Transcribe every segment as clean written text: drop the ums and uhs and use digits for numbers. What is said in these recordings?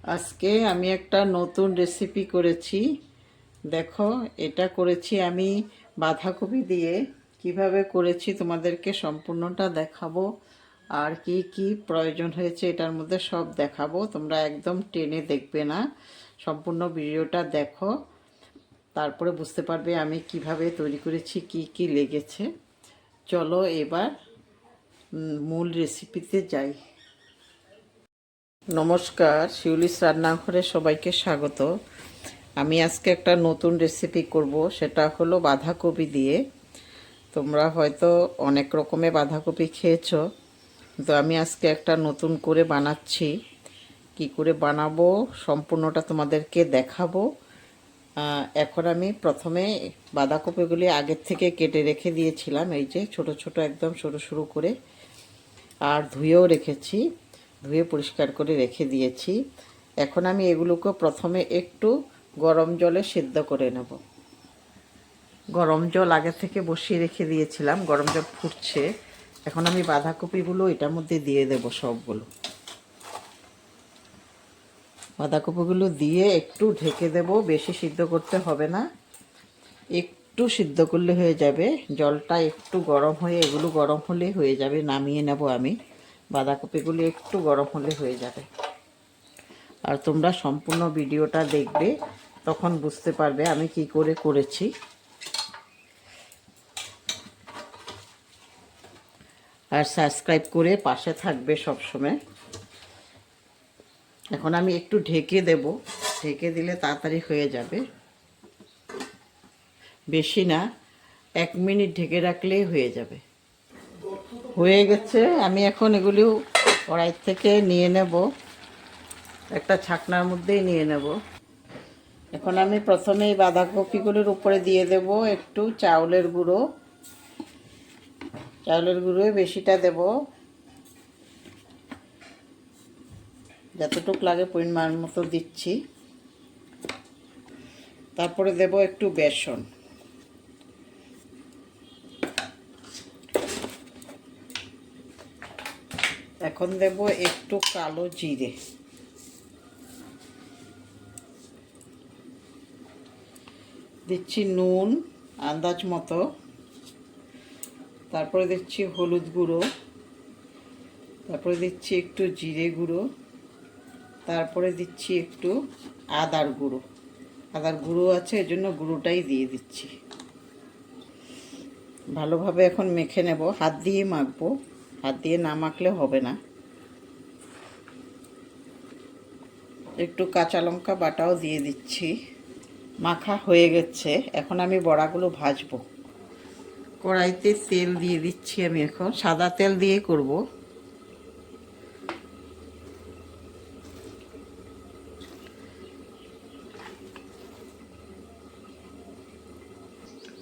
আজকে আমি একটা নতুন রেসিপি করেছি। দেখো, এটা করেছি আমি বাঁধাকপি দিয়ে। কিভাবে করেছি তোমাদেরকে সম্পূর্ণটা দেখাবো, আর কি কি প্রয়োজন হয়েছে এটার মধ্যে সব দেখাবো। তোমরা একদম টেনে দেখবে না, সম্পূর্ণ ভিডিওটা দেখো, তারপরে বুঝতে পারবে আমি কিভাবে তৈরি করেছি, কি কি লেগেছে। চলো এবার মূল রেসিপিতে যাই। নমস্কার, শিউলিস রান্নাঘরে সবাইকে স্বাগত। আমি আজকে একটা নতুন রেসিপি করব, সেটা হলো বাঁধাকপি দিয়ে। তোমরা হয়তো অনেক রকমের বাঁধাকপি খেয়েছো, তো আমি আজকে একটা নতুন করে বানাচ্ছি। কি করে বানাবো সম্পূর্ণটা তোমাদেরকে দেখাবো। এখন আমি প্রথমে বাঁধাকপিগুলি আগের থেকে কেটে রেখে দিয়েছিলাম, এই যে ছোট ছোট একদম সরু সরু করে, আর ধুয়েও রেখেছি, ধুয়ে পরিষ্কার করে রেখে দিয়েছি। এখন আমি এগুলোকে প্রথমে একটু গরম জলে সিদ্ধ করে নেব। গরম জল আগে থেকে বসিয়ে রেখে দিয়েছিলাম, গরম জল ফুটছে। এখন আমি বাঁধাকপিগুলো এটার মধ্যে দিয়ে দেব। সবগুলো বাঁধাকপিগুলো দিয়ে একটু ঢেকে দেব, বেশি সিদ্ধ করতে হবে না, একটু সিদ্ধ করলে হয়ে যাবে। জলটা একটু গরম হয়ে, এগুলো গরম হলে হয়ে যাবে, নামিয়ে নেব আমি। বাঁধাকপিগুলো একটু গরম হলে হয়ে যাবে। আর তোমরা সম্পূর্ণ ভিডিওটা দেখবে, তখন বুঝতে পারবে আমি কি করে করেছি। আর সাবস্ক্রাইব করে পাশে থাকবে সব সময়। এখন আমি একটু ঢেকে দেব, ঢেকে দিলে তাড়াতাড়ি হয়ে যাবে। বেশি না, 1 মিনিট ঢেকে রাখলেই হয়ে যাবে। হয়ে গেছে। আমি এখন এগুলি কড়াই থেকে নিয়ে নেব, একটা ছাকনার মধ্যেই নিয়ে নেব। এখন আমি প্রথমে এই বাঁধাকপিগুলোর উপরে দিয়ে দেব একটু চাউলের গুঁড়ো। চাউলের গুঁড়ো বেশিটা দেব, যতটুকু লাগে পরিমাণ মতো দিচ্ছি। তারপরে দেব একটু বেসন, এখন দেব একটু কালো জিরে, দিচ্ছি নুন আন্দাজ মতো, তারপরে দিচ্ছি হলুদ গুঁড়ো, তারপরে দিচ্ছি একটু জিরে গুঁড়ো, তারপরে দিচ্ছি একটু আদার গুঁড়ো। আদার গুঁড়ো আছে, এর জন্য গুঁড়োটাই দিয়ে দিচ্ছি। ভালোভাবে এখন মেখে নেব, হাত দিয়ে মাখবো, হাত দিয়ে না মাখলে হবে না। একটু কাঁচা লঙ্কা বাটাও দিয়ে দিচ্ছি। মাখা হয়ে গেছে, এখন আমি বড়াগুলো ভাজবো। কড়াইতে তেল দিয়ে দিচ্ছি, আমি এখন সাদা তেল দিয়ে করব।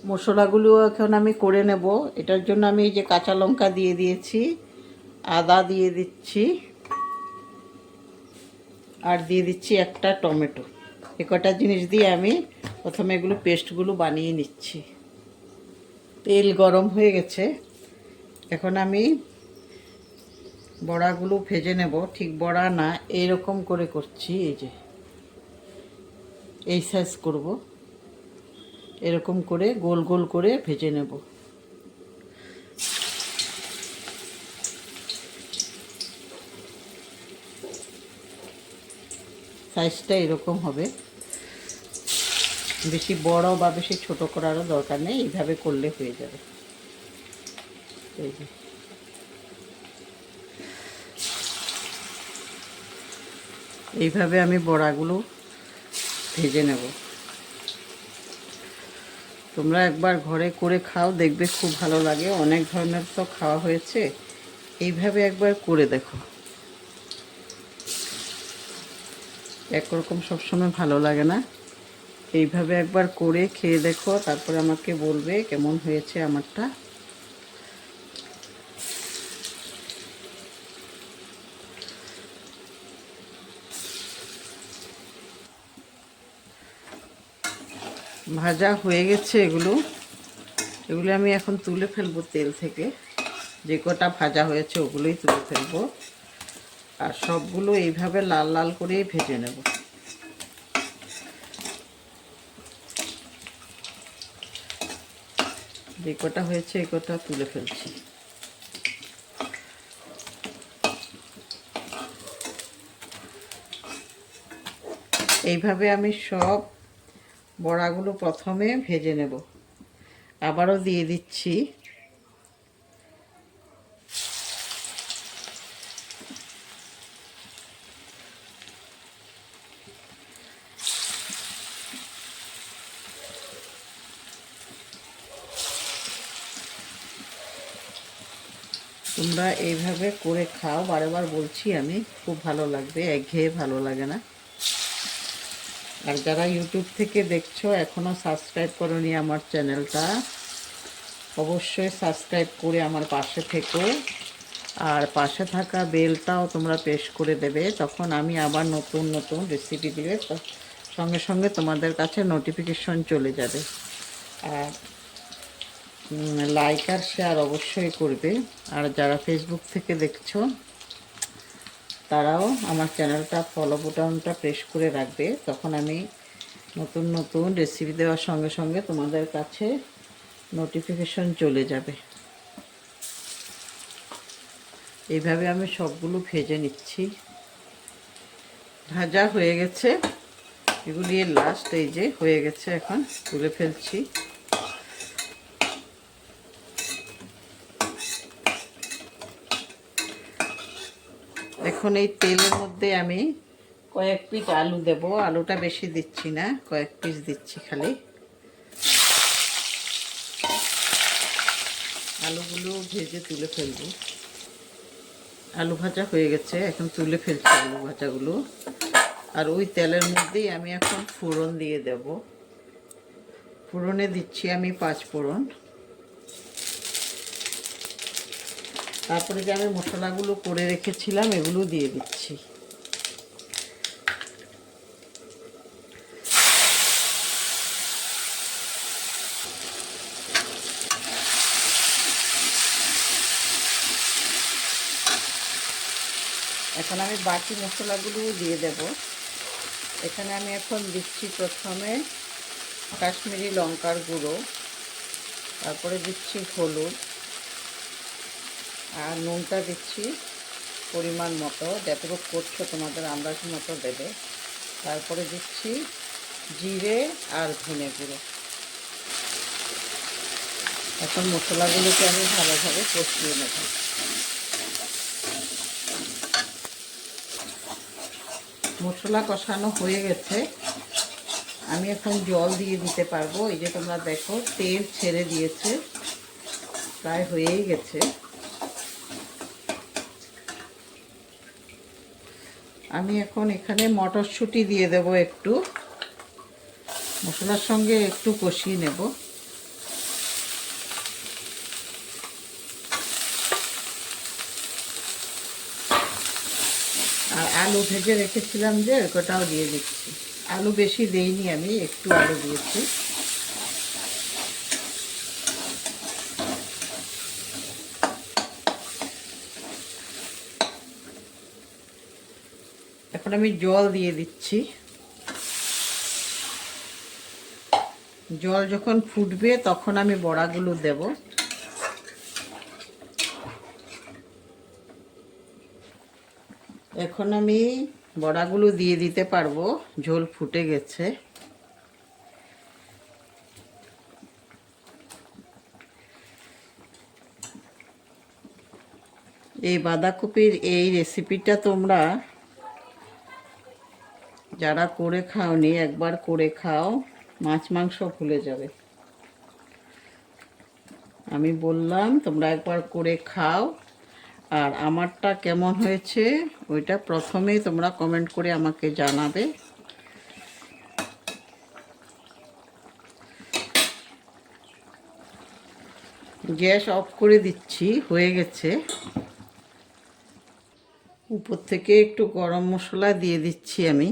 মশলাগুলো এখন আমি করে নেব। এটার জন্য আমি এই যে কাঁচা লঙ্কা দিয়ে দিয়েছি, আদা দিয়ে দিচ্ছি, আর দিয়ে দিচ্ছি একটা টমেটো। এ কটা জিনিস দিয়ে আমি প্রথমে এগুলো পেস্টগুলো বানিয়ে নিচ্ছি। তেল গরম হয়ে গেছে, এখন আমি বড়াগুলো ভেজে নেব। ঠিক বড়া না, এইরকম করে করছি, এই যে এই সাইজ করব, এরকম করে গোল গোল করে ভেজে নেব। সাইজটা এরকম হবে, বেশি বড় বা বেশি ছোট করারও দরকার নেই, এইভাবে করলে হয়ে যাবে। এই যে এইভাবে আমি বড়াগুলো ভেজে নেব। তোমরা একবার ঘরে করে খাও, দেখবে খুব ভালো লাগে। অনেক ধরনের তো খাওয়া হয়েছে, এইভাবে একবার করে দেখো। একরকম সবসময় ভালো লাগে না, এইভাবে একবার করে খেয়ে দেখো, তারপরে আমাকে বলবে কেমন হয়েছে আমারটা। ভাজা হয়ে গেছে এগুলো, এগুলো আমি এখন তুলে ফেলবো তেল থেকে। যে কটা ভাজা হয়েছে ওগুলোই তুলে ফেলবো। আর সবগুলো এইভাবে লাল লাল করেই ভেজে নেব। যে কটা হয়েছে এই কটা তুলে ফেলছি। এইভাবে আমি সব বড়াগুলো প্রথমে ভেজে নেব। আবারও দিয়ে দিচ্ছি তোমরা এইভাবে করে খাও, বারবার বলছি আমি, খুব ভালো লাগবে, একঘেয়ে ভালো লাগে না। আর যারা ইউটিউব থেকে দেখছো এখনও সাবস্ক্রাইব করোনি আমার চ্যানেলটা, অবশ্যই সাবস্ক্রাইব করে আমার পাশে থেকো। আর পাশে থাকা বেলটাও তোমরা প্রেস করে দেবে, তখন আমি আবার নতুন নতুন রেসিপি দিলে সঙ্গে সঙ্গে তোমাদের কাছে নোটিফিকেশন চলে যাবে। আর লাইক আর শেয়ার অবশ্যই করবে। আর যারা ফেসবুক থেকে দেখছো তারাও আমার চ্যানেলটা ফলো বাটনটা প্রেস করে রাখবে, তখন আমি নতুন নতুন রেসিপি দেওয়ার সঙ্গে সঙ্গে তোমাদের কাছে নোটিফিকেশন চলে যাবে। এইভাবে আমি সবগুলো ভেজে নিচ্ছি। ভাজা হয়ে গেছে, এগুলি লাস্ট, এই যে হয়ে গেছে, এখন তুলে ফেলছি। এখন এই তেলের মধ্যে আমি কয়েক পিস আলু দেব। আলুটা বেশি দিচ্ছি না, কয়েক পিস দিচ্ছি খালি। আলুগুলো ভেজে তুলে ফেলবো। আলু ভাজা হয়ে গেছে, এখন তুলে ফেলছি আলু ভাজাগুলো। আর ওই তেলের মধ্যেই আমি এখন ফোড়ন দিয়ে দেব। ফোড়নে দিচ্ছি আমি 5 ফোড়ন। তারপরে যে আমি মশলাগুলো করে রেখেছিলাম এগুলো দিয়ে দিচ্ছি। এখন আমি বাকি মশলাগুলো দিয়ে দেব। এখানে আমি এখন দিচ্ছি প্রথমে কাশ্মীরি লঙ্কার গুঁড়ো, তারপরে দিচ্ছি হলুদ, আর নুনটা দিচ্ছি পরিমাণ মতো, যতটুকু করছো তোমাদের আন্দাজ মতো দেবে। তারপরে দিচ্ছি জিরে আর ধনে গুঁড়ো। এখন মশলাগুলোকে আমি ভালোভাবে কষিয়ে নেব। মশলা কষানো হয়ে গেছে, আমি এখন জল দিয়ে দিতে পারবো। এই যে তোমরা দেখো তেল ছেড়ে দিয়েছে, প্রায় হয়েই গেছে। আমি এখন এখানে মটরশুঁটি দিয়ে দেব একটু, মশলার সঙ্গে একটু কষিয়ে নেব। আর আলু ভেজে রেখেছিলাম যে ওটাও দিয়ে দিচ্ছি। আলু বেশি দেইনি, আমি একটু আলু দিয়েছি। এখন আমি জল দিয়ে দিচ্ছি। জল যখন ফুটবে তখন আমি বড়াগুলো দেব। এখন আমি বড়াগুলো দিয়ে দিতে পারবো, ঝোল ফুটে গেছে। এই বাঁধাকপির এই রেসিপিটা তোমরা যারা করে খাওনি একবার করে খাও, মাছ মাংস ভুলে যাবে। আমি বললাম তোমরা একবার করে খাও, আর আমারটা কেমন হয়েছে ওইটা প্রথমেই তোমরা কমেন্ট করে আমাকে জানাবে। গ্যাস অফ করে দিচ্ছি, হয়ে গেছে। উপর থেকে একটু গরম মশলা দিয়ে দিচ্ছি আমি।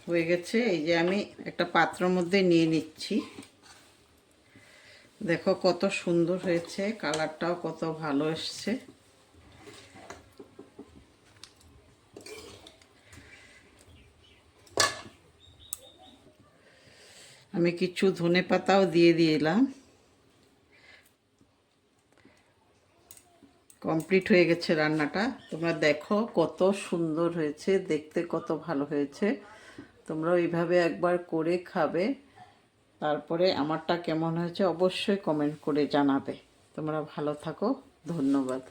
হয়ে গেছে। এই যে আমি একটা পাত্রের মধ্যে নিয়ে নিচ্ছি। দেখো কত সুন্দর হয়েছে, কালারটাও কত ভালো এসছে। আমি কিছু ধনেপাতাও দিয়ে দিলাম। কমপ্লিট হয়ে গেছে রান্নাটা। তোমরা দেখো কত সুন্দর হয়েছে, দেখতে কত ভালো হয়েছে। তোমরা এইভাবে একবার করে খাবে, তারপরে আমারটা কেমন হয়েছে অবশ্যই কমেন্ট করে জানাবে। তোমরা ভালো থাকো, ধন্যবাদ।